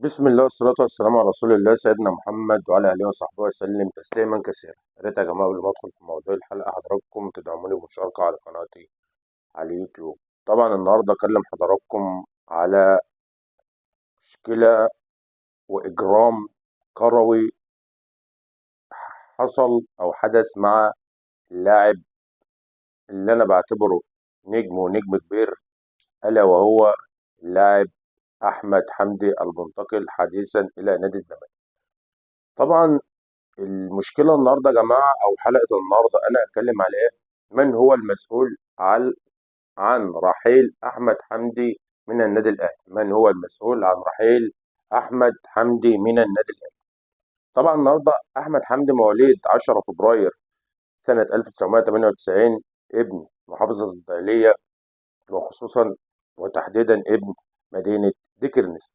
بسم الله والصلاة والسلام على رسول الله سيدنا محمد وعلى آله وصحبه وسلم تسليما كثيرا. يا ريت يا جماعة قبل ما أدخل في موضوع الحلقة حضراتكم تدعموني بمشاركة على قناتي على اليوتيوب. طبعا النهاردة أكلم حضراتكم على مشكلة وإجرام كروي حصل أو حدث مع اللاعب اللي أنا بعتبره نجم ونجم كبير، ألا وهو اللاعب أحمد حمدي المنتقل حديثا إلى نادي الزمالك. طبعا المشكلة النهاردة يا جماعة أو حلقة النهاردة أنا هتكلم على إيه؟ من هو المسؤول عن رحيل أحمد حمدي من النادي الأهلي؟ من هو المسؤول عن رحيل أحمد حمدي من النادي الأهلي؟ طبعا النهاردة أحمد حمدي مواليد 10 فبراير سنة 1998، ابن محافظة الدقهلية، وخصوصا وتحديدا ابن مدينة ديكرنس.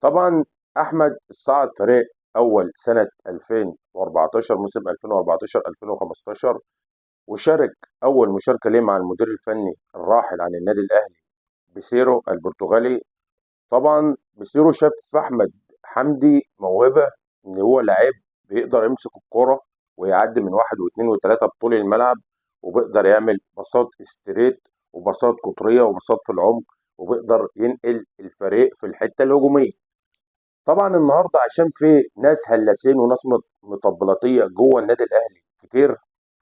طبعا أحمد صعد فريق أول سنة 2014، موسم 2014 2015، وشارك أول مشاركة ليه مع المدير الفني الراحل عن النادي الأهلي بيسيرو البرتغالي. طبعا بيسيرو شاف في أحمد حمدي موهبة، إن هو لعيب بيقدر يمسك الكورة ويعدي من واحد واثنين وثلاثة بطول الملعب، وبيقدر يعمل باصات استريت وباصات قطرية وباصات في العمق، وبيقدر ينقل الفريق في الحتة الهجومية. طبعا النهارده عشان في ناس هلاسين وناس مطبلاتيه جوه النادي الاهلي كتير،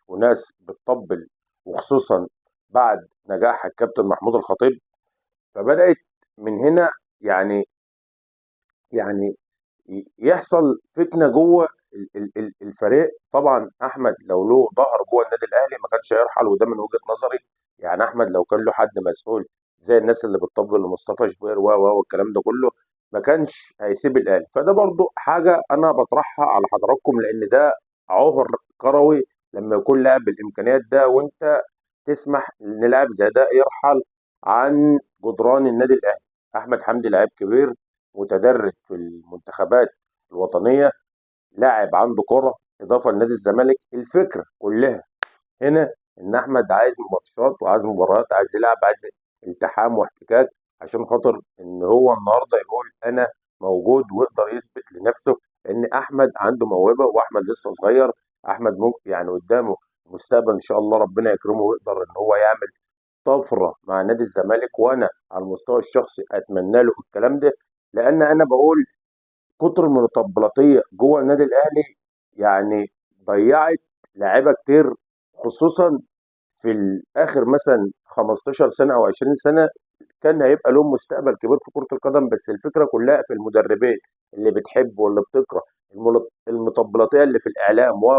وناس بتطبل، وخصوصا بعد نجاح الكابتن محمود الخطيب، فبدات من هنا يعني يعني يحصل فتنه جوه الفريق. طبعا احمد لو له ظهر جوه النادي الاهلي ما كانش هيرحل، وده من وجهه نظري. يعني احمد لو كان له حد مسؤول زي الناس اللي بتطبل لمصطفى شوبير والكلام ده كله، ما كانش هيسيب الاهلي. فده برضو حاجه انا بطرحها على حضراتكم، لان ده عهر كروي لما يكون لاعب بالامكانيات ده وانت تسمح ان لاعب زي ده يرحل عن جدران النادي الاهلي. احمد حمدي لاعب كبير متدرب في المنتخبات الوطنيه، لاعب عنده كرة، اضافه لنادي الزمالك. الفكره كلها هنا ان احمد عايز ماتشات وعايز مباريات، عايز يلعب، عايز التحام واحتكاك، عشان خاطر ان هو النهارده يقول انا موجود ويقدر يثبت لنفسه. لان احمد عنده موهبه، واحمد لسه صغير. احمد ممكن يعني قدامه مستقبل ان شاء الله، ربنا يكرمه ويقدر ان هو يعمل طفره مع نادي الزمالك. وانا على المستوى الشخصي اتمنى له الكلام ده، لان انا بقول كتر من التطبيلاتيه جوه النادي الاهلي يعني ضيعت لاعيبه كتير، خصوصا في الاخر مثلا 15 سنه او 20 سنه كان هيبقى لهم مستقبل كبير في كره القدم. بس الفكره كلها في المدربين اللي بتحب واللي بتكره، المطبلاتيه اللي في الاعلام و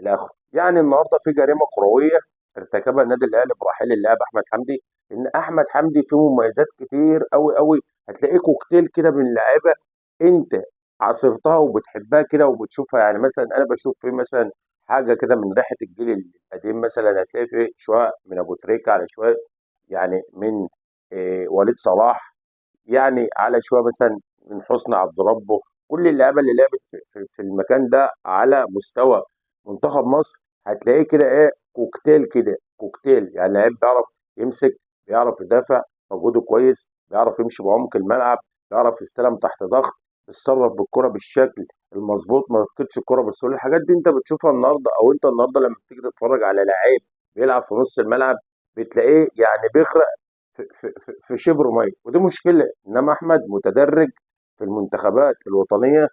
الى اخره. يعني النهارده في جريمه كرويه ارتكبها النادي الاهلي برحيل اللاعب احمد حمدي. ان احمد حمدي فيه مميزات كتير قوي قوي، هتلاقيه كوكتيل كده من اللعيبه انت عاصرتها وبتحبها كده وبتشوفها. يعني مثلا انا بشوف في مثلا حاجه كده من ريحه الجيل القديم، مثلا هتلاقي في شويه من ابو تريكه، على شويه يعني من وليد صلاح، يعني على شويه مثلا من حسني عبد ربه. كل اللعيبه اللي لعبت في المكان ده على مستوى منتخب مصر هتلاقيه كده ايه، كوكتيل كده، كوكتيل. يعني لعيب بيعرف يمسك، بيعرف يدافع، مجهوده كويس، بيعرف يمشي بعمق الملعب، بيعرف يستلم تحت ضغط، بيتصرف بالكره بالشكل المظبوط، ما يفقدش الكره بالسهوله. الحاجات دي انت بتشوفها النهارده، او انت النهارده لما بتيجي تتفرج على لعيب بيلعب في نص الملعب بتلاقيه يعني بيغرق في شبر ميه، ودي مشكله. انما احمد متدرج في المنتخبات الوطنيه،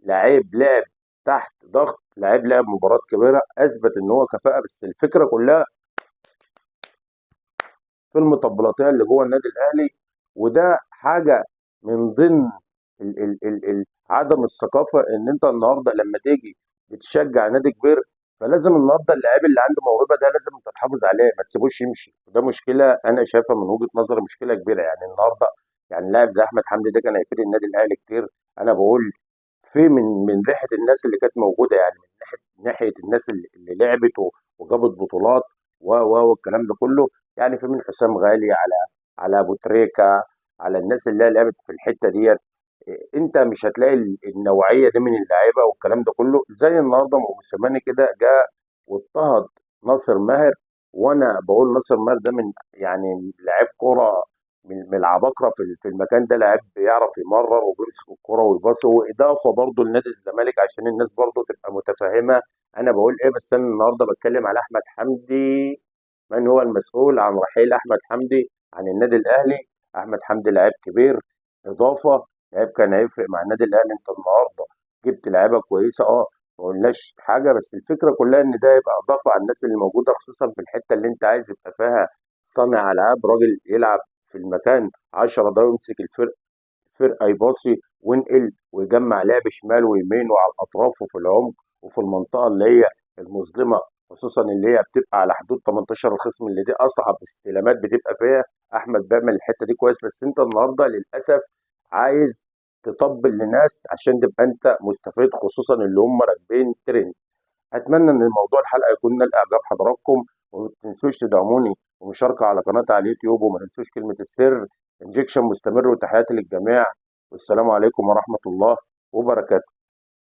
لعيب لعب تحت ضغط، لعيب لعب مباراه كبيره، اثبت ان هو كفاءه. بس الفكره كلها في المطبلاتيه اللي جوه النادي الاهلي، وده حاجه من ضمن عدم الثقافه. ان انت النهارده لما تيجي بتشجع نادي كبير، فلازم النهارده اللاعب اللي عنده موهبه ده لازم انت تحافظ عليه، ما تسيبوش يمشي. وده مشكله انا شايفها من وجهه نظري مشكله كبيره. يعني النهارده يعني لاعب زي احمد حمدي ده كان هيفيد النادي الاهلي كتير. انا بقول في من ريحه الناس اللي كانت موجوده، يعني من ناحيه الناس اللي لعبت وجابت بطولات والكلام ده كله. يعني في من حسام غالي، على ابو تريكه، على الناس اللي هي لعبت في الحته ديت. انت مش هتلاقي النوعيه دي من اللعيبه والكلام ده كله. زي النهارده موسيماني كده جاء واضطهد ناصر ماهر، وانا بقول ناصر ماهر ده من يعني لعيب كوره من العباقرة في المكان ده، لعيب بيعرف يمرر وبيمسك الكرة ويباصي، وإضافة برضه لنادي الزمالك عشان الناس برضه تبقى متفاهمة أنا بقول إيه. بس أنا النهاردة بتكلم على أحمد حمدي، من هو المسؤول عن رحيل أحمد حمدي عن النادي الأهلي. أحمد حمدي لعيب كبير، إضافة، لعيب كان هيفرق مع النادي الأهلي. أنت النهاردة جبت لعيبة كويسة، ما قلناش حاجة، بس الفكرة كلها إن ده يبقى إضافة على الناس اللي موجودة، خصوصا في الحتة اللي أنت عايز يبقى فيها صانع ألعاب، راجل يلعب في المكان 10 دقايق ويمسك الفرقة يباصي وينقل ويجمع لعب شمال ويمين وعلى الأطراف وفي العمق وفي المنطقة اللي هي المظلمة، خصوصا اللي هي بتبقى على حدود 18 الخصم، اللي دي أصعب استلامات بتبقى فيها. أحمد بيعمل الحتة دي كويس، بس أنت النهاردة للأسف عايز تطبل لناس عشان تبقى أنت مستفيد، خصوصا اللي هم راكبين ترند. اتمنى ان الموضوع الحلقه يكون نال اعجاب حضراتكم، وما تنسوش تدعموني ومشاركه على قناتي على اليوتيوب، وما تنسوش كلمه السر. انجكشن مستمر، وتحياتي للجميع، والسلام عليكم ورحمه الله وبركاته.